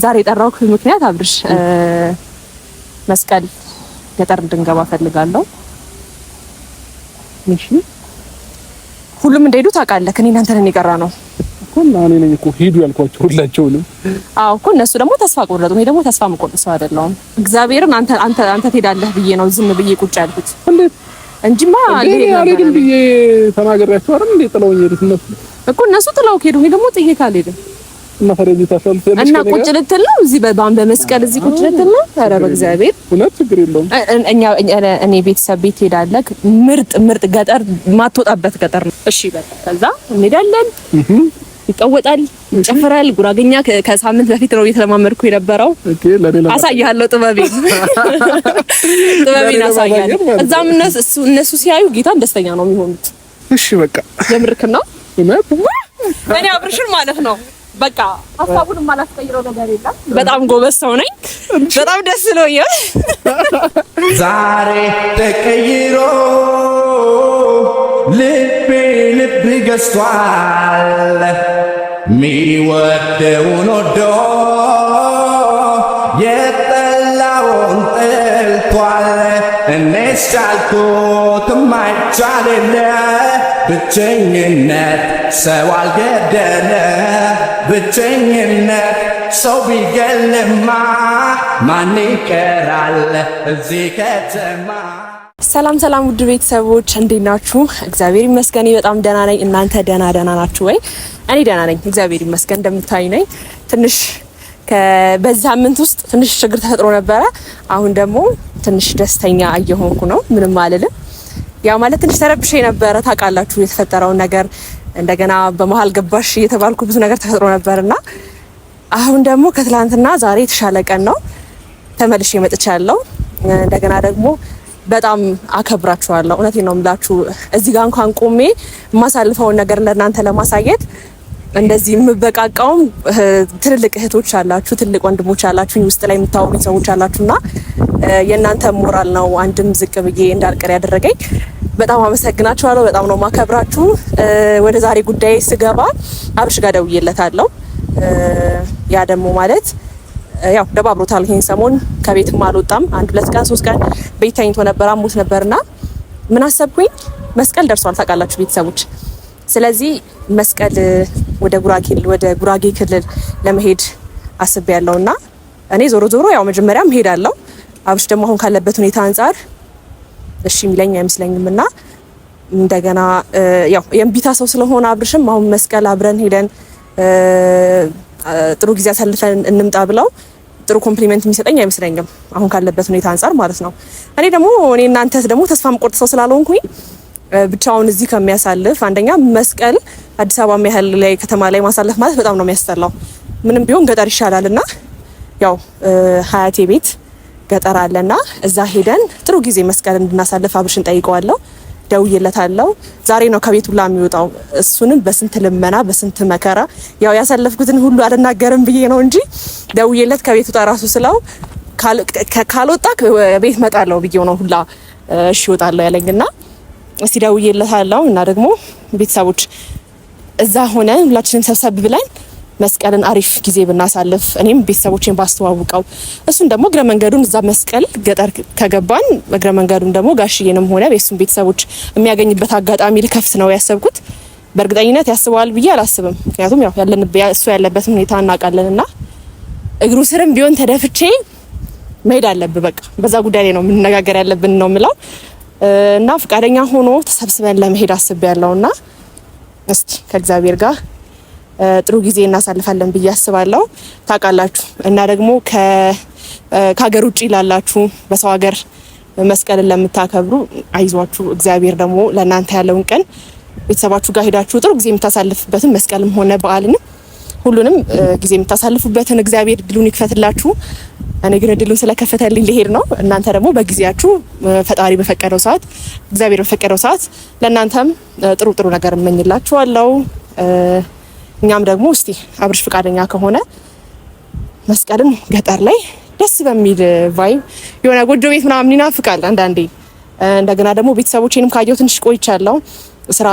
ዛሬ የጠራሁት ምክንያት አብርሽ መስቀል ገጠር እንድንገባ ፈልጋለሁ። እሺ ሁሉም እንደሄዱ ታውቃለህ። ከኔ እናንተ ነን የቀራ ነው እኮ እና እኔ ነኝ እኮ ሂዱ ያልኳቸው ሁላቸውንም። አዎ እኮ እነሱ ደግሞ ተስፋ ቆረጡ። እኔ ደግሞ ተስፋ መቆረጥ ሰው አይደለሁም። እግዚአብሔርን አንተ ትሄዳለህ ብዬ ነው ዝም ብዬ ቁጭ ያልኩት እንጂማ አልሄድም ብዬ ተናግሬያቸው አይደል እንዴ ጥለውኝ ሄዱት እነሱ እኮ እነሱ ጥለው ሄዱ። እኔ ደግሞ ጥዬ ካልሄድም እና ፈረጂ ታሳልፍ ያለሽ እና ቁጭ ልትል ነው እዚህ በመስቀል እዚህ ቁጭ ልትል ነው። ኧረ በእግዚአብሔር እውነት ችግር የለውም። እኔ ቤተሰብ ቤት ሄዳለህ። ምርጥ ገጠር ማትወጣበት ገጠር ነው። እሺ በቃ ከዛ እንሄዳለን። ይቀወጣል፣ ይጨፍራል። ጉራገኛ ከሳምንት በፊት ነው እየተለማመድኩ የነበረው። አሳያለሁ ጥበቤን አሳያለሁ። እዛም እነሱ ሲያዩ ጌታን ደስተኛ ነው የሚሆኑት። እሺ በቃ የምርክ ነው እኔ አብርሽን ማለት ነው በቃ ሀሳቡን ማላስቀይረው ነገር የለም። በጣም ጎበዝ ሰው ነኝ። በጣም ደስ ብሎኛል። ዛሬ ተቀይሮ ልብ ገዝቷል። ሚወደውን ወዶ የጠላውን ጠልቷል። እኔስ ቻልኩት ማይቻል የለ ብቸኝነት ሰው አልገደለ ብቸኝነት ሰው ቢገልማ ማን ይቀራል እዚህ ከተማ። ሰላም ውድ ቤተሰቦች እንዴት ናችሁ? እግዚአብሔር ይመስገን በጣም ደህና ነኝ። እናንተ ደህና ናችሁ ወይ? እኔ ደህና ነኝ እግዚአብሔር ይመስገን። እንደምታዩ ነኝ። ትንሽ በዚህ ሳምንት ውስጥ ትንሽ ችግር ተፈጥሮ ነበረ። አሁን ደግሞ ትንሽ ደስተኛ እየሆንኩ ነው። ምንም አልልም። ያው ማለት ትንሽ ተረብሼ ነበረ ታውቃላችሁ የተፈጠረውን ነገር። እንደገና በመሃል ገባሽ እየተባልኩ ብዙ ነገር ተፈጥሮ ነበርና አሁን ደግሞ ከትላንትና ዛሬ የተሻለ ቀን ነው። ተመልሼ መጥቻለሁ። እንደገና ደግሞ በጣም አከብራችኋለሁ። እውነቴን ነው የምላችሁ። እዚህ ጋር እንኳን ቆሜ የማሳልፈውን ነገር ለእናንተ ለማሳየት እንደዚህ የምበቃቃውም ትልልቅ እህቶች አላችሁ፣ ትልቅ ወንድሞች አላችሁ፣ ውስጥ ላይ የምታወሩኝ ሰዎች አላችሁና የእናንተ ሞራል ነው አንድም ዝቅ ብዬ እንዳልቀር ያደረገኝ። በጣም አመሰግናችኋለሁ። በጣም ነው ማከብራችሁ። ወደ ዛሬ ጉዳይ ስገባ አብርሽ ጋር ደውዬለታለሁ። ያ ደግሞ ማለት ያው ደባብሮታል። ይሄን ሰሞን ከቤትም አልወጣም። 1-2 ቀን 3 ቀን ቤት ተኝቶ ነበር፣ አሞት ነበርና ምን አሰብኩኝ፣ መስቀል ደርሷል ታውቃላችሁ ቤተሰቦች። ስለዚህ መስቀል ወደ ጉራጌ ክልል ለመሄድ አስቤያለሁና እኔ ዞሮ ያው መጀመሪያም ሄዳለሁ። አብርሽ ደግሞ አሁን ካለበት ሁኔታ አንፃር እሺ የሚለኝ አይመስለኝምና እንደገና ያው የእምቢታ ሰው ስለሆነ አብርሽም አሁን መስቀል አብረን ሄደን ጥሩ ጊዜ አሳልፈን እንምጣ ብለው ጥሩ ኮምፕሊመንት የሚሰጠኝ አይመስለኝም አሁን ካለበት ሁኔታ አንፃር ማለት ነው። እኔ እናንተ ደግሞ ተስፋ መቆርጥ ሰው ስላልሆንኩኝ ብቻውን እዚህ ከሚያሳልፍ አንደኛ መስቀል አዲስ አበባ ያህል ላይ ከተማ ላይ ማሳለፍ ማለት በጣም ነው የሚያስጠላው። ምንም ቢሆን ገጠር ይሻላልና ያው ሀያቴ ቤት ገጠር አለና እዛ ሄደን ጥሩ ጊዜ መስቀል እንድናሳልፍ አብርሽን ጠይቀዋለሁ። ደውዬለታለሁ። ዛሬ ነው ከቤት ሁላ የሚወጣው። እሱንም በስንት ልመና በስንት መከራ ያው ያሳለፍኩትን ሁሉ አልናገርም ብዬ ነው እንጂ ደውዬለት ከቤት ወጣ ራሱ ስለው ካልወጣ ቤት መጣለው ብዬው ነው ሁላ እሺ እወጣለሁ ያለኝና እስቲ ደውዬለታለሁ። እና ደግሞ ቤተሰቦች እዛ ሆነ ሁላችንም ሰብሰብ ብለን መስቀልን አሪፍ ጊዜ ብናሳልፍ እኔም ቤተሰቦቼን ባስተዋውቀው እሱን ደግሞ እግረ መንገዱን እዛ መስቀል ገጠር ከገባን እግረ መንገዱን ደግሞ ጋሽዬንም ሆነ ቤተሰቡን ቤተሰቦች የሚያገኝበት አጋጣሚ ልከፍት ነው ያሰብኩት። በእርግጠኝነት ያስበዋል ብዬ አላስብም። ምክንያቱም ያው እሱ ያለበት ሁኔታ እናውቃለንና እግሩ ስርም ቢሆን ተደፍቼ መሄድ አለብህ። በቃ በዛ ጉዳይ ላይ ነው የምንነጋገር ያለብን ነው የምለው። እና ፈቃደኛ ሆኖ ተሰብስበን ለመሄድ አስቤያለሁና እስቲ ከእግዚአብሔር ጋር ጥሩ ጊዜ እናሳልፋለን ብዬ አስባለሁ። ታውቃላችሁ እና ደግሞ ከሀገር ውጪ ላላችሁ በሰው ሀገር መስቀልን ለምታከብሩ አይዟችሁ። እግዚአብሔር ደግሞ ለእናንተ ያለውን ቀን ቤተሰባችሁ ጋር ሄዳችሁ ጥሩ ጊዜ የምታሳልፉበትን መስቀልም ሆነ በዓልን ሁሉንም ጊዜ የምታሳልፉበትን እግዚአብሔር ድሉን ይክፈትላችሁ። እኔ ግን ድሉን ስለከፈተልኝ ልሄድ ነው። እናንተ ደግሞ በጊዜያችሁ ፈጣሪ በፈቀደው ሰዓት እግዚአብሔር በፈቀደው ሰዓት ለእናንተም ጥሩ ነገር እመኝላችኋለሁ። እኛም ደግሞ እስቲ አብርሽ ፍቃደኛ ከሆነ መስቀልን ገጠር ላይ ደስ በሚል ቫይብ የሆነ ጎጆ ቤት ምናምን ይናፍቃል አንዳንዴ። እንደገና ደግሞ ቤተሰቦቼንም ካየሁ ትንሽ ቆይቻለሁ። ስራ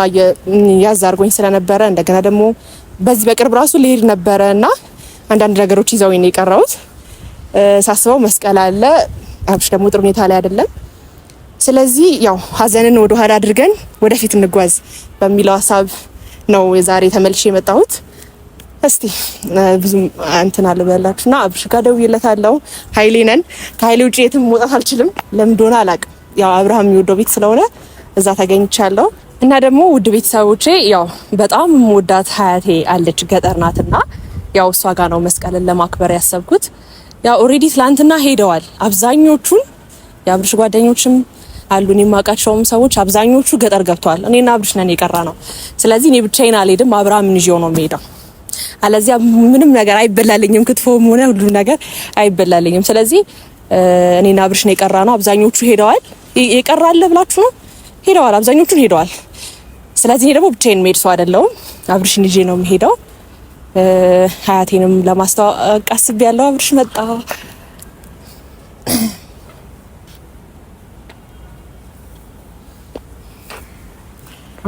ያዝ አድርጎኝ ስለነበረ እንደገና ደግሞ በዚህ በቅርብ ራሱ ልሄድ ነበረና አንዳንድ ነገሮች ይዘው ነው የቀረሁት። ሳስበው መስቀል አለ፣ አብርሽ ደግሞ ጥሩ ሁኔታ ላይ አይደለም። ስለዚህ ያው ሀዘንን ወደ ኋላ አድርገን ወደፊት እንጓዝ በሚለው ሀሳብ ነው ዛሬ ተመልሼ የመጣሁት። እስቲ ብዙም እንትን አልበላችሁና አብርሽ ጋር ደውዬለታለሁ። ኃይሌ ነን። ከኃይሌ ውጪ የትም መውጣት አልችልም። ለምን እንደሆነ አላውቅም። ያው አብርሃም የሚወደው ቤት ስለሆነ እዛ ተገኝቻለሁ። እና ደግሞ ውድ ቤተሰቦቼ ያው በጣም የምወዳት ሀያቴ አለች፣ ገጠር ናትና ያው እሷ ጋር ነው መስቀልን ለማክበር ያሰብኩት። ያው ኦሬዲ ትላንትና ሄደዋል አብዛኞቹን። የአብርሽ ጓደኞችም አሉ፣ እኔ የማውቃቸውም ሰዎች አብዛኞቹ ገጠር ገብተዋል። እኔና አብርሽ ነን የቀራ ነው። ስለዚህ እኔ ብቻዬን አልሄድም፣ አብርሃምን ይዤው ነው የምሄደው። አለዚያ ምንም ነገር አይበላልኝም፣ ክትፎም ሆነ ሁሉ ነገር አይበላልኝም። ስለዚህ እኔና አብርሽ ነው የቀራ ነው። አብዛኞቹ ሄደዋል። የቀራለ ብላችሁ ነው? ሄደዋል፣ አብዛኞቹን ሄደዋል። ስለዚህ እኔ ደግሞ ብቻዬን መሄድ ሰው አይደለሁም፣ አብርሽን ይዤ ነው የምሄደው። ሀያቴንም ለማስተዋወቅ አስቤያለሁ። አብርሽ መጣ።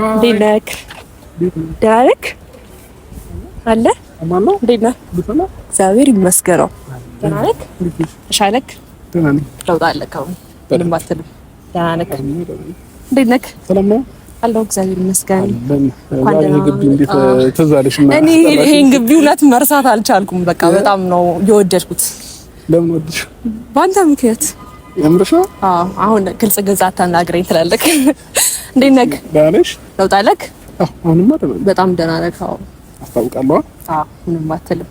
እንዴት ነህ? ደህና ነህ? አለ እንዴት ነህ? እግዚአብሔር ይመስገን። ደህና ነህ? ተሻለህ? ለውጥ አለህ? አሁን ምንም አትልም? ደህና ነህ? እንዴት ነህ? ሰላም ነው አለው። እግዚአብሔር ይመስገን። ዛሬ ግቢ እንዴት ትዝ አለሽና? እኔ ይሄን ግቢ እውነት መርሳት አልቻልኩም። በቃ በጣም ነው የወደድኩት። ለምን ወደድሽ? በአንተ ምክንያት። የምርሽ ነው? አዎ። አሁን ግልጽ ግልጽ አታናግረኝ ትላለህ። እንዴት ነህ? ደህና ነሽ? ለውጥ አለህ? አሁንማ ደህና ነኝ። በጣም ደህና ነህ? አዎ አስታውቃለሁ። አዎ ምንም አትልም።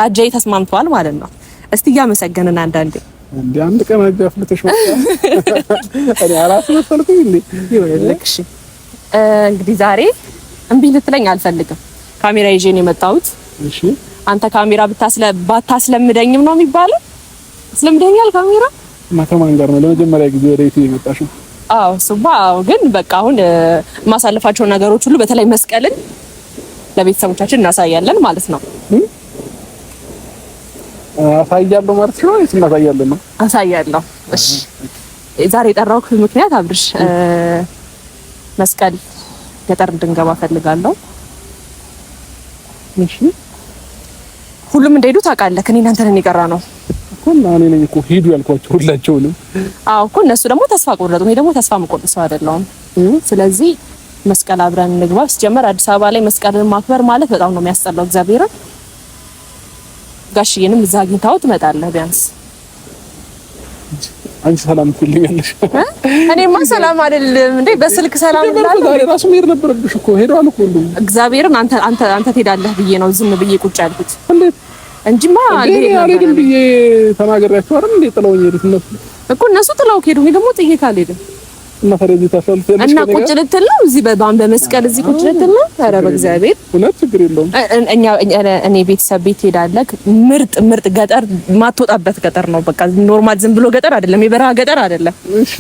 አጀይ ተስማምቷል ማለት ነው። እስቲ እያመሰገንን አንዳንዴ እንዴ አንድ ቀን አፍልተሽ መጣ። እኔ አላስመሰልኩም እንዴ? ይኸውልህ እሺ፣ እንግዲህ ዛሬ እምቢ ልትለኝ አልፈልግም። ካሜራ ይዤ ነው የመጣሁት። እሺ አንተ ካሜራ ባታስለምደኝም ነው የሚባለው? አስለምደኛል ካሜራ። ከማን ጋር ነው ለመጀመሪያ ጊዜ ወደ ኢትዮጵያ የመጣሽው? አዎ ሱባ። ግን በቃ አሁን የማሳልፋቸው ነገሮች ሁሉ በተለይ መስቀልን ለቤተሰቦቻችን እናሳያለን ማለት ነው። አሳያለሁ ማለት ነው ወይስ እናሳያለን ነው? አሳያለሁ። እሺ ዛሬ የጠራሁት ምክንያት አብርሽ መስቀል ገጠር እንድንገባ ፈልጋለሁ። እሺ ሁሉም እንደሄዱ ታውቃለህ። እኔ እናንተ ነን የቀራ ነው እኮ እና እኔ ነኝ እኮ ሂዱ ያልኳቸው ሁላቸውንም። አዎ እኮ እነሱ ደግሞ ተስፋ ቆረጡ። እኔ ደግሞ ተስፋ መቆረጥ ሰው አይደለሁም። ስለዚህ መስቀል አብረን እንግባ። ሲጀመር አዲስ አበባ ላይ መስቀልን ማክበር ማለት በጣም ነው የሚያስጠላው። እግዚአብሔርን ጋሽዬንም እዛ አግኝታው ትመጣለህ ቢያንስ። አንቺ ሰላም ትልኛለሽ። እኔማ ሰላም አይደለም እንዴ? በስልክ ሰላም እንላለን። ዛሬ ራሱ መሄድ ነበረብሽ እኮ። ሄደዋል እኮ ሁሉም። እግዚአብሔርን አንተ ትሄዳለህ ብዬ ነው ዝም ብዬ ቁጭ ያልኩት እንጂማ አልሄድም ብዬ ተናግሬያቸው አይደል እንዴ? ጥለውኝ ሄዱት እነሱ እኮ። እነሱ ጥለው ከሄዱ እኔ ደግሞ ጥዬ ካልሄድም እና ፈረጂ ታፈልፈለሽ እና ቁጭ ልትል ነው እዚህ በመስቀል እዚህ ቁጭ ልትል ነው? ኧረ በእግዚአብሔር እውነት ችግር የለውም። እኔ ቤተሰብ ቤት ሄዳለህ። ምርጥ ገጠር ማትወጣበት ገጠር ነው። በቃ ኖርማል ዝም ብሎ ገጠር አይደለም፣ የበረሃ ገጠር አይደለም። እሺ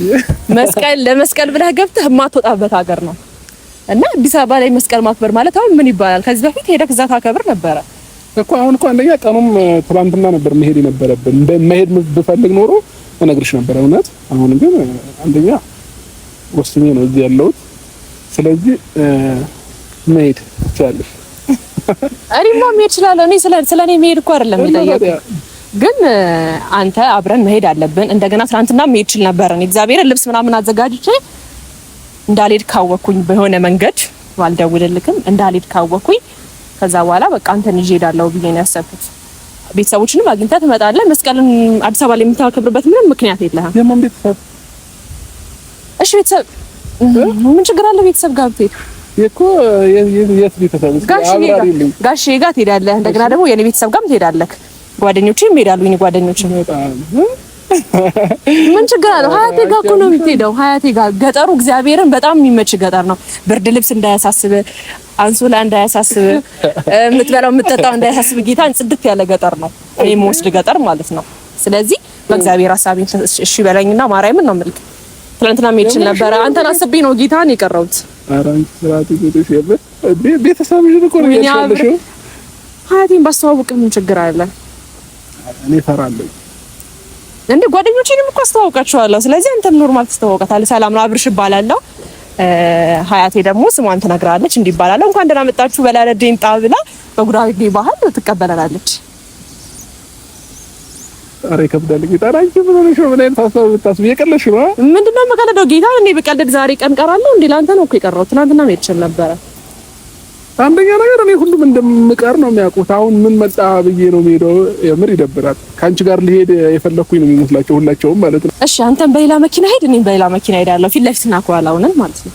ለመስቀል ብለህ ገብተህ የማትወጣበት ሀገር ነው። እና አዲስ አበባ ላይ መስቀል ማክበር ማለት አሁን ምን ይባላል? ከዚህ በፊት ሄደህ እዛ ታከብር ነበረ እኮ። አሁን እኮ አንደኛ ቀኑም ትናንትና ነበር መሄድ የነበረብን። መሄድ ብፈልግ ኖሮ እነግርሽ ነበር እውነት። አሁን ግን አንደኛ ወስኜ ነው እዚህ ያለሁት። ስለዚህ መሄድ ይቻላል። እኔማ መሄድ እችላለሁ። እኔ ስለኔ መሄድ እኮ አይደለም የጠየቁት፣ ግን አንተ አብረን መሄድ አለብን። እንደገና ትናንትና መሄድ ይችል ነበር። እኔ እግዚአብሔር ልብስ ምናምን አዘጋጅቼ እንዳልሄድ ካወኩኝ በሆነ መንገድ ባልደውልልክም እንዳልሄድ ካወኩኝ ከዛ በኋላ በቃ አንተን ይዤ እሄዳለሁ ብዬ ነው ያሰብኩት። ቤተሰቦችንም አግኝተህ ትመጣለህ። መስቀልን አዲስ አበባ ላይ የምታከብርበት ምንም ምክንያት የለህም። የማን ቤተሰብ? እሺ ቤተሰብ ምን ችግር አለ? ቤተሰብ ጋር ብትሄድ እኮ የት ቤተሰብ? ጋሼ ጋር ትሄዳለህ። እንደገና ደግሞ የኔ ቤተሰብ ጋርም ትሄዳለህ። ጓደኞቼም ይሄዳሉ። የኔ ጓደኞቼም ምን ችግር አለው? ሀያቴ ጋር እኮ ነው የምትሄደው። ሀያቴ ጋር ገጠሩ እግዚአብሔርን በጣም የሚመች ገጠር ነው። ብርድ ልብስ እንዳያሳስብ፣ አንሶላ እንዳያሳስብ፣ የምትበላው የምትጠጣው እንዳያሳስብ፣ ጌታን ጽድት ያለ ገጠር ነው። እኔ የምወስድ ገጠር ማለት ነው። ስለዚህ በእግዚአብሔር ሐሳቤን እሺ በለኝና ማርያምን ነው የምልክ። ትናንትና መሄድ ይችል ነበረ። አንተን አስቤ ነው ጌታን የቀረሁት። አራንቺ ስራቲ ጌታሽ ያለ ቤተሰብሽ እኮ ነው ያለሽው። ሀያቴን ባስተዋውቅ ምን ችግር አለ? እኔ እፈራለሁ እንዴ? ጓደኞቼንም እኮ አስተዋውቃቸዋለሁ። ስለዚህ አንተም ኖርማል ተስተዋውቃታለህ። ሰላም ነው አብርሽ እባላለሁ። ሀያቴ ደግሞ ስሟን ትነግራለች። እንዲህ እባላለሁ። እንኳን ደህና መጣችሁ በላለደኝ ጣ ብላ በጉራጌ ባህል ትቀበለናለች። ኧረ ይከብዳል ጌታ አንቺ ምን ሆነሽ ነው? ምን አይነት ሀሳብ ብታስብ የቀለድሽ ነው? ምንድነው መቀለደው? ጌታ እኔ በቀልድ ዛሬ ቀን ቀራለሁ እንዴ? ላንተ ነው እኮ የቀረው። ትናንትና ነው የተችል ነበረ። አንደኛ ነገር እኔ ሁሉም እንደምቀር ነው የሚያውቁት። አሁን ምን መጣ ብዬ ነው የምሄደው። የምር ይደብራል። ከአንቺ ጋር ልሄድ የፈለኩኝ ነው የሚመስላቸው ሁላቸውም ማለት ነው። እሺ አንተም በሌላ መኪና ሄድ፣ እኔም በሌላ መኪና ሄዳለሁ። ፊት ለፊትና ከኋላ ሆነን ማለት ነው።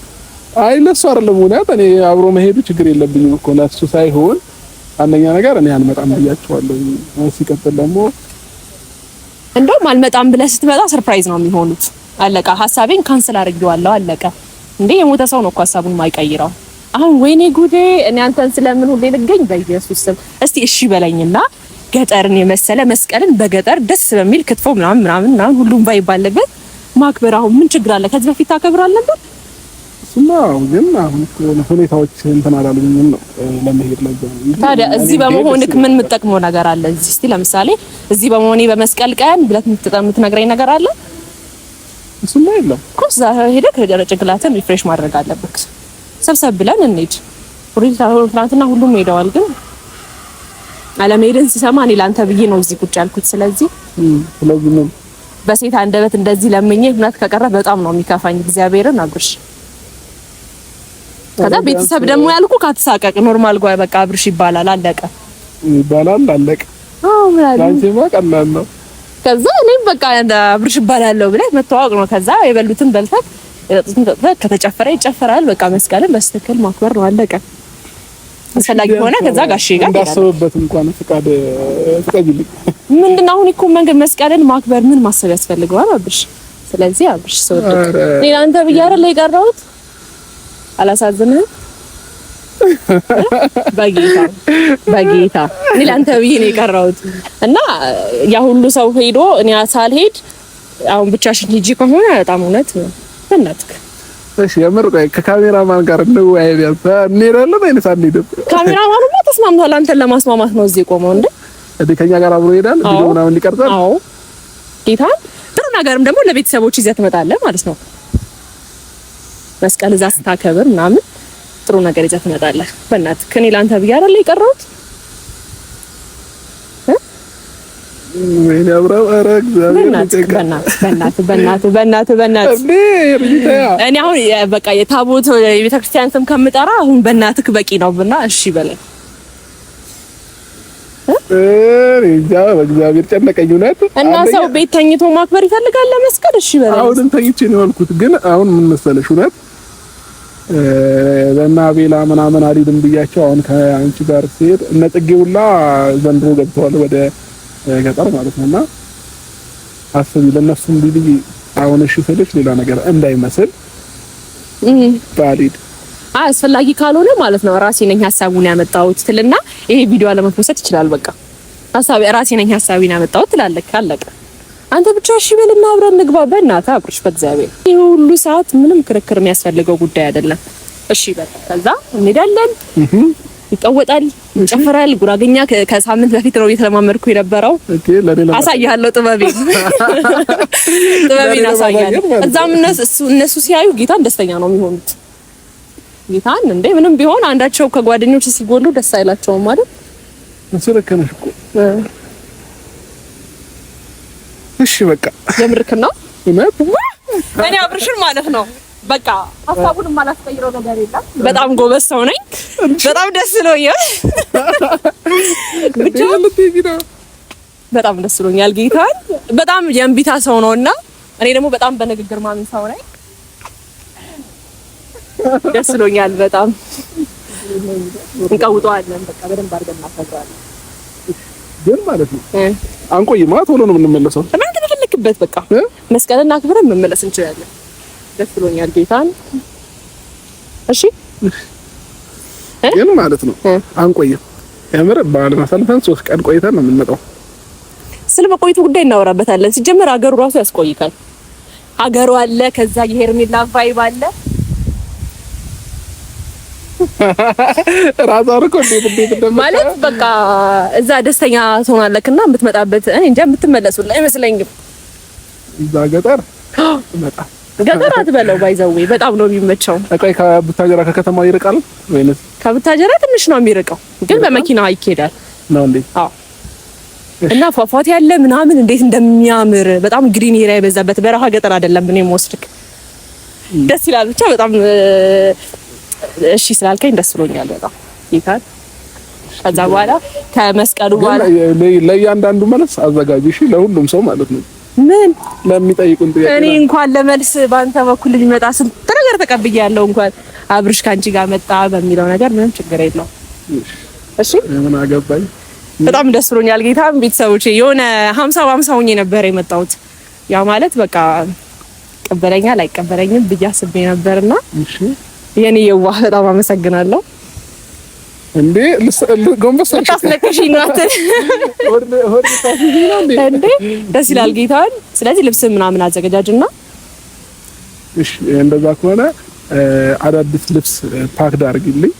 አይ ለሱ አይደለም እውነት። እኔ አብሮ መሄዱ ችግር የለብኝም እኮ ለሱ ሳይሆን አንደኛ ነገር እኔ አልመጣም ብያቸዋለሁ። ሲቀጥል ደግሞ እንደውም አልመጣም ብለህ ስትመጣ ሰርፕራይዝ ነው የሚሆኑት። አለቃ ሐሳቤን ካንሰል አድርጌዋለሁ። አለቀ እንዴ! የሞተ ሰው ነው እኮ ሐሳቡን ማይቀይረው። አሁን ወይኔ ጉዴ! እኔ አንተን ስለምን ሁሌ ልገኝ በኢየሱስ ስም። እስቲ እሺ በለኝና ገጠርን የመሰለ መስቀልን በገጠር ደስ በሚል ክትፎ ምናምን ሁሉም ባይ ባለበት ማክበር አሁን ምን ችግር አለ? ከዚህ በፊት ታከብራል ነበር። እሱማ ግን አሁን ሁኔታዎች እንትን አላሉኝም ነው ለመሄድ ለዛ። ታዲያ እዚህ በመሆንክ ምን የምትጠቅመው ነገር አለ? እዚህ እስቲ ለምሳሌ እዚህ በመሆኔ በመስቀል ቀን ብለት የምትነግረኝ ነገር አለ? እሱማ የለም እኮ እዛ ሄደህ ጭንቅላትን ሪፍሬሽ ማድረግ አለብህ። ሰብሰብ ብለን እንሂድ። ትናንትና ሁሉም ሄደዋል፣ ግን አለመሄድን ስሰማ እኔ ላንተ ብዬ ነው እዚህ ቁጭ ያልኩት። ስለዚህ ምን በሴት አንደበት እንደዚህ ለምኜ እውነት ከቀረ በጣም ነው የሚከፋኝ። እግዚአብሔርን አብርሽ ከዛ ቤተሰብ ደግሞ ያልኩ ካትሳቀቅ ኖርማል ጓይ በቃ አብርሽ ይባላል። አለቀ አለቀ። አዎ ማለት ላንቺማ ቀላል ነው። ከዛ እኔም በቃ አብርሽ ይባላለሁ ብለህ መተዋወቅ ነው። ከዛ የበሉትን በልተህ የጠጡትን ጠጥተህ ከተጨፈረ ይጨፈራል። በቃ መስቀልን በስትክክል ማክበር ነው። አለቀ። አስፈላጊ ሆነ ከዛ ጋሼ ጋር እንዳሰበበት እንኳን ፍቃድልኝ። ምንድነው አሁን እኮ መስቀልን ማክበር ምን ማሰብ ያስፈልገዋል አብርሽ? ስለዚህ አብርሽ ሰው እኔ አንተ ብዬ አይደል የቀረሁት? አላሳዝንህም? በጌታ እኔ ለአንተ ብዬ ነው የቀረሁት። እና ያ ሁሉ ሰው ሄዶ እኔ ሳልሄድ አሁን ብቻሽን ሂጂ ከሆነ በጣም እውነት ነው። በእናትህ እሺ፣ የምር ቆይ ከካሜራማን ጋር ነው አይደል? እንሄዳለን አይነት አንሄድም? ካሜራማኑማ ተስማምቷል። አንተን ለማስማማት ነው እዚህ ቆመው እንዴ? ከኛ ጋር አብሮ ይሄዳል ቪዲዮ ምናምን ሊቀርጻል። አዎ ጌታ ጥሩ ነገርም ደግሞ ለቤተሰቦች ይዘህ ትመጣለህ ማለት ነው። መስቀል እዛ ስታከብር ምናምን ጥሩ ነገር ይዘህ ትመጣለህ። በእናትህ ከኔ ላንተ ብዬ አይደል የቀረሁት? ወይኔ አብራው ኧረ እግዚአብሔር በእናትህ እኔ አሁን በቃ የታቦት የቤተክርስቲያን ስም ከምጠራ አሁን በእናትህ በቂ ነው ብና እሺ በለኝ። በእግዚአብሔር ጨነቀኝ እውነት። እና ሰው ቤት ተኝቶ ማክበር ይፈልጋል ለመስቀል። እሺ በለኝ። አሁንም ተኝቼ ነው ያልኩት። ግን አሁን ምን መሰለሽ እውነት ለና ቤላ ምናምን አልሄድም ብያቸው አሁን ከአንቺ ጋር ሲሄድ እነ ጽጌ ሁላ ዘንድሮ ገብተዋል ወደ ገጠር ማለት ነውና አስቢ ለነሱም ቢልይ አሁን እሺ ስልሽ ሌላ ነገር እንዳይመስል ባሊድ አስፈላጊ ካልሆነ ማለት ነው ራሴ ነኝ ሐሳቡን ያመጣሁት ትልና ይሄ ቪዲዮ አለመፖስት ይችላል። በቃ ሐሳቤ ራሴ ነኝ ሐሳቤን ያመጣሁት ትላለህ። አለቀ። አንተ ብቻ እሺ በልና አብረን እንግባ። በእናትህ አብርሽ በእግዚአብሔር ይሄ ሁሉ ሰዓት ምንም ክርክር የሚያስፈልገው ጉዳይ አይደለም። እሺ በቃ ከዛ እንሄዳለን። ይቀወጣል፣ ይጨፍራል። ጉራገኛ ከሳምንት በፊት ነው እየተለማመድኩ የነበረው። አሳያለሁ ጥበቤን አሳያለሁ። እዛም እነሱ ሲያዩ ጌታን ደስተኛ ነው የሚሆኑት። ጌታን እንዴ ምንም ቢሆን አንዳቸው ከጓደኞች ሲጎሉ ደስ አይላቸውም ማለት እንሰለከነሽ እኮ። እሺ በቃ የምርክና እውነት እኔ አብርሽን ማለት ነው በቃ ሐሳቡን ማላስቀይረው ነገር የለም። በጣም ጎበዝ ሰው ነኝ። በጣም ደስ ብሎኛል። በጣም ደስ ብሎኛል። ጌታን በጣም የእምቢታ ሰው ነውና እኔ ደግሞ በጣም በንግግር ማምን ሰው ነኝ። ደስ ብሎኛል በጣም። እንቀውጠዋለን በቃ በደንብ አድርገን እናፈቅራለን። ግን ማለት ነው አንቆይማ፣ ቶሎ ነው የምንመለሰው። እናንተ ተፈልክበት በቃ መስቀልና አክብረን መመለስ እንችላለን። ደስ ብሎኛል ጌታን። እሺ ግን ማለት ነው አንቆይም። የምር በዓል ማሳለፈን 3 ቀን ቆይተን ነው የምንመጣው። ስለመቆየቱ ጉዳይ እናወራበታለን። ሲጀመር ሀገሩ ራሱ ያስቆይካል። ሀገሩ አለ፣ ከዛ የሄርሜላ ቫይብ አለ። ራዛር እኮ እንዴት ማለት በቃ እዛ ደስተኛ ትሆናለህና የምትመጣበት እኔ እንጃ የምትመለሱላ አይመስለኝም። እዛ ገጠር መጣ ገጠር አትበለው ባይዘዌ በጣም ነው የሚመቸው። አቃይ ከቡታጀራ ከከተማ ይርቃል ወይስ? ከቡታጀራ ትንሽ ነው የሚርቀው፣ ግን በመኪና ይኬዳል ነው እንዴ? አዎ እና ፏፏቴ ያለ ምናምን እንዴት እንደሚያምር በጣም ግሪን ኤሪያ የበዛበት በረሃ ገጠር አይደለም እኔ የምወስድክ ደስ ይላል ብቻ በጣም እሺ ስላልከኝ ደስ ብሎኛል በጣም ይካል ከዛ በኋላ ከመስቀሉ በኋላ ለእያንዳንዱ መልስ አዘጋጅ እሺ ለሁሉም ሰው ማለት ነው ምን ለሚጠይቁን ጥያቄ እኔ እንኳን ለመልስ ባንተ በኩል ሊመጣ ስንት ነገር ተቀብያለሁ እንኳን አብርሽ ካንቺ ጋር መጣ በሚለው ነገር ምንም ችግር የለውም እሺ ምን አገባኝ በጣም ደስ ብሎኛል ጌታም ቤተሰቦቼ የሆነ 50 በ50 ሆኜ ነበር የመጣሁት ያ ማለት በቃ ቀበለኛል አይቀበለኝም ብዬ አስቤ ነበርና እሺ የኔ የዋህ በጣም አመሰግናለሁ እንዴ ጎንበስ ታስለቅሽኝ ነው እንዴ ደስ ይላል ጌታን ስለዚህ ልብስ ምናምን አዘጋጃጅና እሺ እንደዛ ከሆነ አዳዲስ ልብስ ፓክ አድርጊልኝ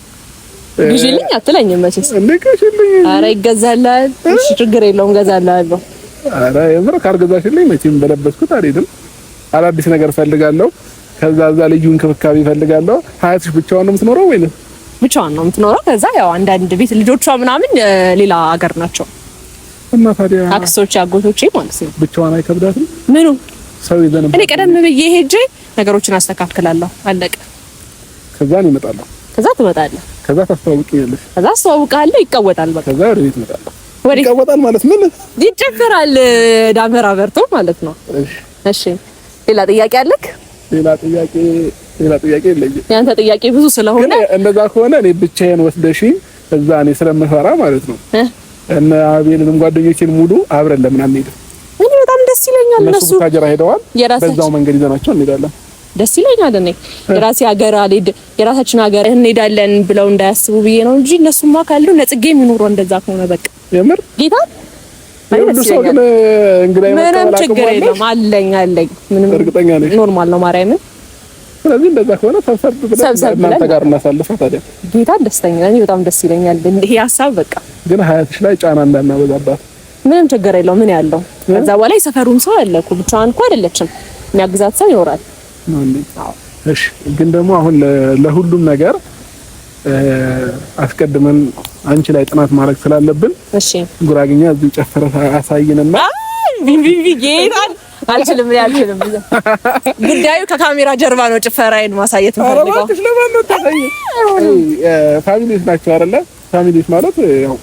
ግዢልኝ አትለኝም መቼስ እንዴ ግዢልኝ ኧረ ይገዛላል እሺ ችግር የለውም ገዛላለሁ ኧረ የምር ካርገዛሽልኝ መቼም በለበስኩት አልሄድም አዳዲስ ነገር ፈልጋለሁ ከዛ ልዩ እንክብካቤ ፈልጋለሁ ሀያትሽ ብቻዋን ነው የምትኖረው ወይስ ብቻዋን ነው የምትኖረው ከዛ ያው አንዳንድ ቤት ልጆቿ ምናምን ሌላ ሀገር ናቸው እና ታዲያ አክስቶች አጎቶቼ ማለት ነው ብቻዋን አይከብዳትም ምኑ ሰው ይዘን እኔ ቀደም ብዬ ሄጄ ነገሮችን አስተካክላለሁ አለቀ ከዛ ነው እመጣለሁ ከዛ ትመጣለህ ከዛ ታስተዋውቂኛለሽ ከዛ አስተዋውቃለሁ ይቀወጣል በቃ ከዛ ወደ ቤት እመጣለሁ ወደ ይቀወጣል ማለት ምን ይጨፈራል ዳመራ በርቶ ማለት ነው እሺ ሌላ ጥያቄ አለክ ሌላ ጥያቄ የለኝም ያንተ ጥያቄ ብዙ ስለሆነ እንደዛ ከሆነ እኔ ብቻዬን ወስደሽኝ እዛ እኔ ስለምፈራ ማለት ነው እና አቤልንም ጓደኞቼን ሙሉ አብረን ለምን አንሄድም እኔ በጣም ደስ ይለኛል እነሱ ታጀራ ሄደዋል በዛው መንገድ ይዘናቸው እንሄዳለን ደስ ይለኛል እኔ የራሴ ሀገር አልሄድ የራሳችን ሀገር እንሄዳለን ብለው እንዳያስቡ ብዬ ነው እንጂ እነሱማ ካሉ ለጽጌ የሚኖረው እንደዛ ከሆነ በቃ የምር ጌታ አይደል ሰው ግን እንግዲህ ምንም ችግር የለም አለኝ ምንም እርግጠኛ ነኝ ኖርማል ነው ማርያምን ስለዚህ እንደዛ ከሆነ ሰብሰብ ብለን እናንተ ጋር እናሳልፈው ታዲያ ጌታ ደስተኛ ነኝ በጣም ደስ ይለኛል ይሄ ሀሳብ በቃ ግን ሀያትሽ ላይ ጫና እንዳናበዛባት ምንም ችግር የለው ምን ያለው ከዛ በኋላ የሰፈሩም ሰው አለ እኮ ብቻዋን እኮ አይደለችም የሚያግዛት ሰው ይኖራል እሺ ግን ደግሞ አሁን ለሁሉም ነገር አስቀድመን አንቺ ላይ ጥናት ማድረግ ስላለብን እሺ ጉራግኛ እዚህ ጨፈረ አሳይንና ቢቢቢ ጌታን አልችልም ጉዳዩ ከካሜራ ጀርባ ነው ጭፈራዬን ማሳየት ፈልገው አረባሽ ለማን ነው ታሳይ ፋሚሊስ ናቸው አይደለ ፋሚሊስ ማለት ያው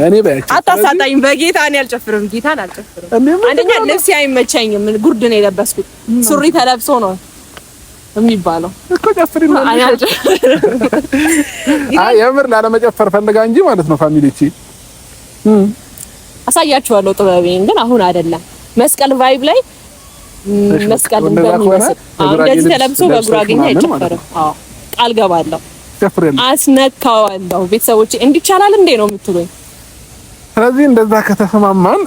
እኔ ባያችሁ አታሳጣኝ በጌታ እኔ አልጨፍርም ጌታን አልጨፍርም አንደኛ ልብስ አይመቸኝም ጉርድ ነው የለበስኩት ሱሪ ተለብሶ ነው የሚባለው እኮ ጨፍሪና አይ የምር ላለመጨፈር ፈልጋ እንጂ ማለት ነው ፋሚሊቲ አሳያችኋለሁ ጥበቤን ግን አሁን አይደለም መስቀል ቫይብ ላይ መስቀል እንደሚመስል እንደዚህ ተለብሶ በጉራጌኛ አይጨፈርም አዎ ቃል ገባለሁ ጨፍሬን አስነካዋለሁ ቤተሰቦቼ እንዲቻላል እንዴ ነው የምትሉኝ ስለዚህ እንደዛ ከተሰማማን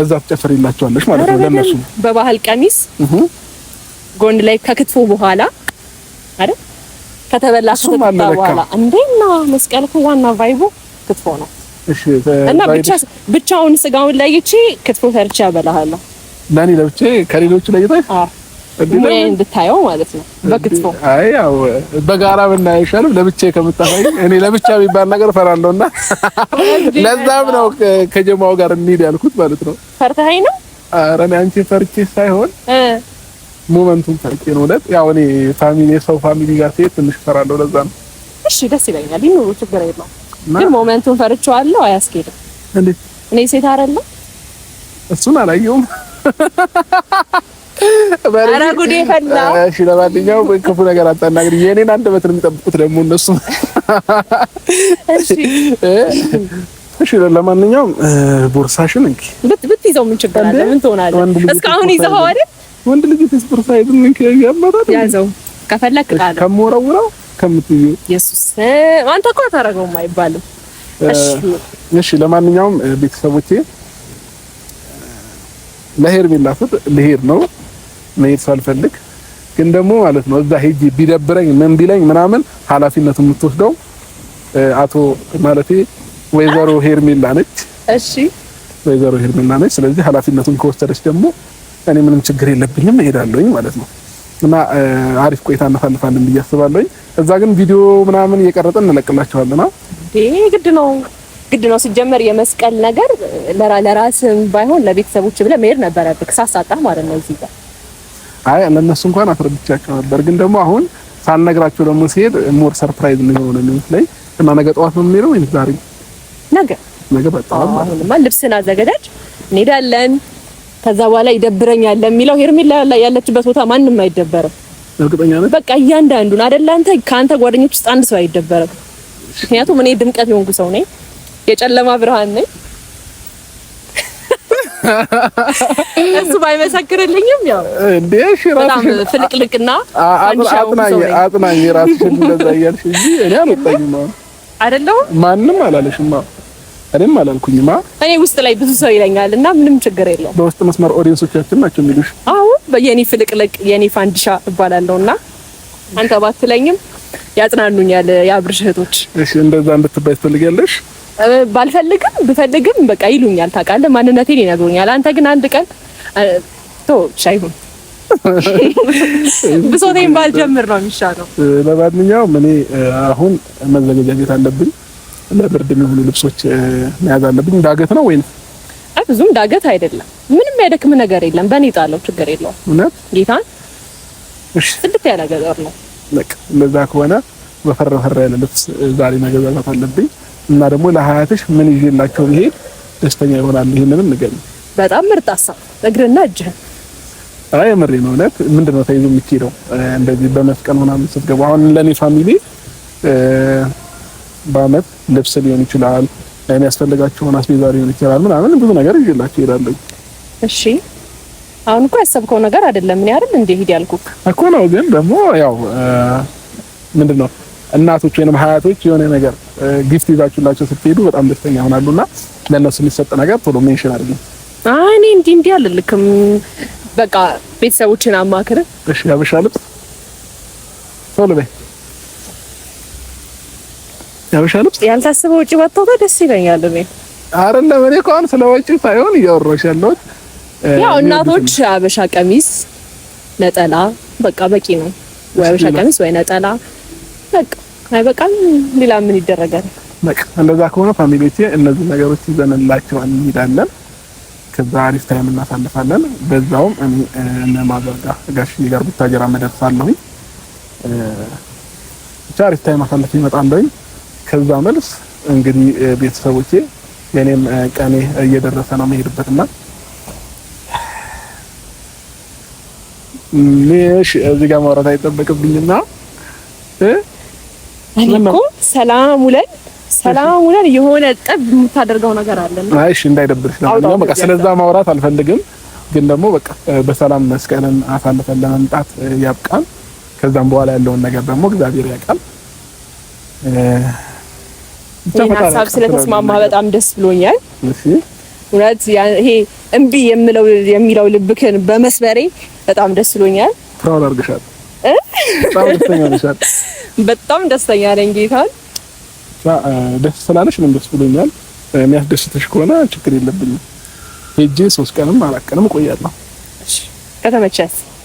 እዛ ትጨፍሪላችኋለሽ ማለት ነው ለነሱ በባህል ቀሚስ ጎን ላይ ከክትፎ በኋላ አይደል ከተበላ በኋላ እንዴና መስቀል እኮ ዋና ቫይቡ ክትፎ ነው እሺ እና ብቻውን ስጋውን ለይቼ ክትፎ ሰርቼ አበላሃለሁ ለኔ ለብቻ ከሌሎቹ ለይተህ ምን እንድታየው ማለት ነው በክትፎ አይ ያው በጋራ ብናየው ይሻላል ለብቻ ከምታሳይ እኔ ለብቻ የሚባል ነገር ፈራለሁና ለዛም ነው ከጀማው ጋር እንሂድ ያልኩት ማለት ነው ፈርተኸኝ ነው ኧረ እኔ አንቺ ፈርቼ ሳይሆን ሞመንቱን ፈርቼ ነው ማለት ያው እኔ ፋሚሊ ጋር ሲሄድ ትንሽ ፈራለሁ ለዛ ነው እሺ ደስ ይለኛል ይኖር ችግር የለውም ግን ሞመንቱን ፈርቼዋለሁ አያስኬድም እንዴ እኔ ሴት አይደለም እሱን አላየሁም ኧረ ጉዴ ፈላ እሺ ለማንኛውም ክፉ ነገር አታናግሪ የኔን አንደበት ነው የሚጠብቁት ደግሞ እነሱ እሺ ለማንኛውም ቦርሳሽን እንኪ ብትይዘው ምን ችግር አለ ምን ትሆናለህ እስካሁን ይዘኸው አይደል ወንድ ልጅ ቦርሳ ይዘው ምን ያማራል ያዘው ከፈለክ ቃል ከሞረውራው ከምትይው ኢየሱስ አንተ እኮ አታረገውም አይባልም እሺ ለማንኛውም ቤተሰቦቼ ለሄርሜላ ፍት ልሄድ ነው መሄድ ሳልፈልግ ግን ደግሞ ማለት ነው እዛ ሄጂ ቢደብረኝ ምን ቢለኝ ምናምን ኃላፊነቱን የምትወስደው አቶ ማለቴ ወይዘሮ ሄርሜላ ነች እሺ ወይዘሮ ሄርሜላ ነች ስለዚህ ኃላፊነቱን ከወሰደች ደግሞ እኔ ምንም ችግር የለብኝም እሄዳለሁኝ ማለት ነው እና አሪፍ ቆይታ እናሳልፋለን ብዬ አስባለሁኝ እዛ ግን ቪዲዮ ምናምን እየቀረጥን እንለቅላችኋለን ግድ ነው ግድ ነው ሲጀመር የመስቀል ነገር ለራስም ባይሆን ለቤተሰቦች ብለህ መሄድ ነበረብህ ሳሳጣህ ማለት ነው እዚህ ጋር። አይ እነሱ እንኳን አስረድቻቸው ነበር፣ ግን ደግሞ አሁን ሳልነግራቸው ደግሞ ሲሄድ ሞር ሰርፕራይዝ ነው የሚመስለኝ። እና ነገ ጠዋት ነው የሚሄደው ወይስ ዛሬ? ነገ በጣም አሁንማ ልብስን አዘገጃጅ እንሄዳለን። ከዛ በኋላ ይደብረኛል ለሚለው ሄርሜላ ያለችበት ቦታ ማንም አይደበርም። እርግጠኛ ነኝ። በቃ እያንዳንዱን አይደል አንተ ከአንተ ጓደኞች ውስጥ አንድ ሰው አይደበርም። ምክንያቱም እኔ ድምቀት የሆንኩ ሰው ነኝ፣ የጨለማ ብርሃን ነኝ። እሱ ባይመሰክርልኝም ያው እንዴ በጣም ፍልቅልቅና አጥናኝ ራስሽን እንደዛ እያልሽ እንጂ እኔ አልወጣኝም አይደለም። ማንም አላለሽም፣ እኔም አላልኩኝም። እኔ ውስጥ ላይ ብዙ ሰው ይለኛል እና ምንም ችግር የለውም። በውስጥ መስመር ኦዲየንሶቻችን ናቸው የሚሉሽ። አዎ በየኔ ፍልቅልቅ የኔ ፋንዲሻ እባላለሁና አንተ ባትለኝም ያጽናኑኛል የአብርሽ እህቶች። እሺ እንደዛ እንድትባይ ትፈልጊያለሽ? ባልፈልግም ብፈልግም በቃ ይሉኛል። ታውቃለህ ማንነቴን ይነግሩኛል። አንተ ግን አንድ ቀን ሻይሁን ብሶቴን ባልጀምር ነው የሚሻለው። ለማንኛውም እኔ አሁን መዘጋጀት አለብኝ። ለብርድ የሚሆኑ ልብሶች መያዝ አለብኝ። ዳገት ነው ወይስ? አይ ብዙም ዳገት አይደለም። ምንም ያደክም ነገር የለም። በእኔ ጣለው ችግር የለውም። እውነት ጌታን እሺ ጽድት ያለ ገጠር ነው። በቃ እንደዛ ከሆነ በፈረፈረ ያለ ልብስ ዛሬ መገዛት አለብኝ። እና ደግሞ ለሀያትሽ ምን ይዤላቸው ብሄድ ደስተኛ ይሆናል? ይሄንንም ንገሪኝ። በጣም ምርጥ ሀሳብ። እግርና እጅህን። አይ ምሬ ነው። እውነት ምንድነው ተይዞ የሚሄደው እንደዚህ በመስቀል ምናምን ስትገባ? አሁን ለኔ ፋሚሊ በአመት ልብስ ሊሆን ይችላል፣ የሚያስፈልጋቸውን አስቤዛ ሊሆን ይችላል፣ ምናምን ብዙ ነገር ይዤላቸው እሄዳለሁ። እሺ አሁን እኮ ያሰብከው ነገር አይደለም። ምን ያርም እንደ ሂድ ያልኩህ እኮ ነው። ግን ደግሞ ያው ምንድነው እናቶች ወይንም ሀያቶች የሆነ ነገር ጊፍት ይዛችሁላቸው ስትሄዱ በጣም ደስተኛ ይሆናሉና ለነሱ የሚሰጥ ነገር ቶሎ ሜንሽን አድርጉ። አይ እኔ እንዲህ አልልክም። በቃ ቤተሰቦችን አማክር። እሺ ያበሻ ልብስ ቶሎ በይ። ያበሻ ልብስ ያልታሰበ ወጪ ባታወጣ ደስ ይለኛል። እኔ አይደለም እኔ እንኳን ስለ ወጪ ሳይሆን እያወራሁሽ ያለሁት ያው እናቶች አበሻ ቀሚስ፣ ነጠላ በቃ በቂ ነው። ወይ አበሻ ቀሚስ ወይ ነጠላ በቃ አይበቃም? ሌላ ምን ይደረጋል? በቃ እንደዛ ከሆነ ፋሚሊዎቼ እነዚህ ነገሮች ይዘንላቸው እንሄዳለን። ከዛ አሪፍ ታይም እናሳልፋለን። በዛውም እነ ማዘርጋ ጋሽዬ ጋር ብታጀራ መደርሳለሁኝ። ብቻ አሪፍ ታይም አሳልፍ ይመጣለሁኝ። ከዛ መልስ እንግዲህ ቤተሰቦቼ የኔም ቀኔ እየደረሰ ነው መሄድበትና ምንሽ እዚህ ጋር ማውራት አይጠበቅብኝና እኮ ሰላም ውለን የሆነ ጠብ የምታደርገው ነገር አለና አይሽ እንዳይደብርሽ ነው። በቃ ስለዛ ማውራት አልፈልግም፣ ግን ደግሞ በቃ በሰላም መስቀልን አሳልፈን ለመምጣት ያብቃን። ከዛም በኋላ ያለውን ነገር ደግሞ እግዚአብሔር ያውቃል። ሀሳብ ስለተስማማ በጣም ደስ ብሎኛል። እሺ እውነት ይሄ እምቢ የሚለው ልብክን በመስበሬ በጣም ደስ ብሎኛል። ፕራውድ አድርገሻል። በጣም ደስተኛ ነሻል። በጣም ደስተኛ ነኝ ጌታን። ደስ ስላለሽ ነው ደስ ብሎኛል። የሚያስደስትሽ ከሆነ ችግር የለብኝም። ሄጄ 3 ቀንም 4 ቀንም እቆያለሁ። እሺ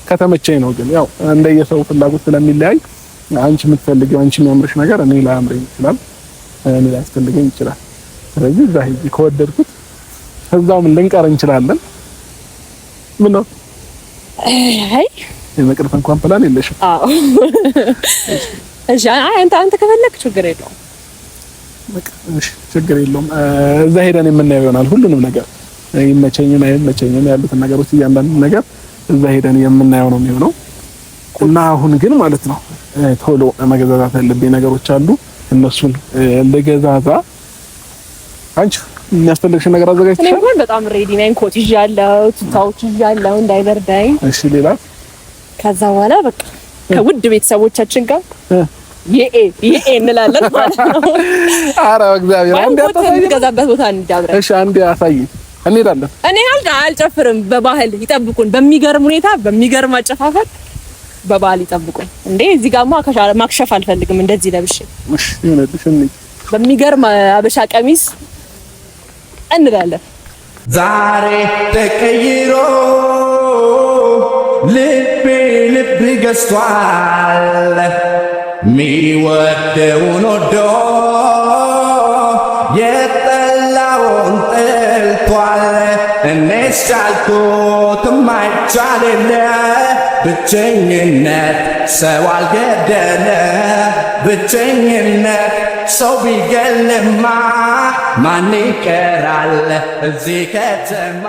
ከተመቸኝ ነው። ግን ያው እንደየሰው ፍላጎት ስለሚለያይ አንቺ የምትፈልጊው አንቺ የሚያምርሽ ነገር እኔ ላያምረኝ ይችላል፣ እኔ ላያስፈልገኝ ይችላል። ስለዚህ እዛ ሄጄ ከወደድኩት እዛውም ልንቀር እንችላለን። ምን ነው አይ የመቅረፍ እንኳን ፕላን የለሽም? አዎ እሺ። አንተ ከፈለክ ችግር የለውም። በቃ እሺ ችግር የለውም። እዛ ሄደን የምናየው ይሆናል ሁሉንም ነገር ይመቸኝም አይመቸኝም ያሉትን ነገሮች እያንዳንዱ ነገር እዛ ሄደን የምናየው ነው የሚሆነው። እና አሁን ግን ማለት ነው ቶሎ መገዛዛት ያለብኝ ነገሮች አሉ። እነሱን ለገዛዛ አንቺ የሚያስፈልግሽ ነገር አዘጋጅተሻል? እኔ እንኳን በጣም ሬዲ ነኝ። ኮት ይዣለሁ፣ ቱታዎች ይዣለሁ እንዳይበርዳኝ። እሺ ሌላ? ከዛ በኋላ በቃ ከውድ ቤተሰቦቻችን ጋር ይሄ እንላለን ማለት ነው። ኧረ እግዚአብሔር አንዴ የምትገዛበት ቦታ እንዳብረ። እሺ አንዴ አሳይኝ፣ እንሄዳለን። እኔ አልጨፍርም። በባህል ይጠብቁን፣ በሚገርም ሁኔታ በሚገርም አጨፋፈር በባህል ይጠብቁን። እንዴ እዚህ ጋር ማክሸፍ አልፈልግም። እንደዚህ ለብሼ እሺ ይሁንልሽ። በሚገርም አበሻ ቀሚስ እንላለን። ዛሬ ተቀይሮ ልብ ገዝቷል ሚወደውን ወዶ ተገፍቷል እኔስ ቻልኩት የማይቻል የለ ብቸኝነት ሰው አልገደለ ብቸኝነት ሰው ቢገልማ ማን ይቀራል እዚህ ከተማ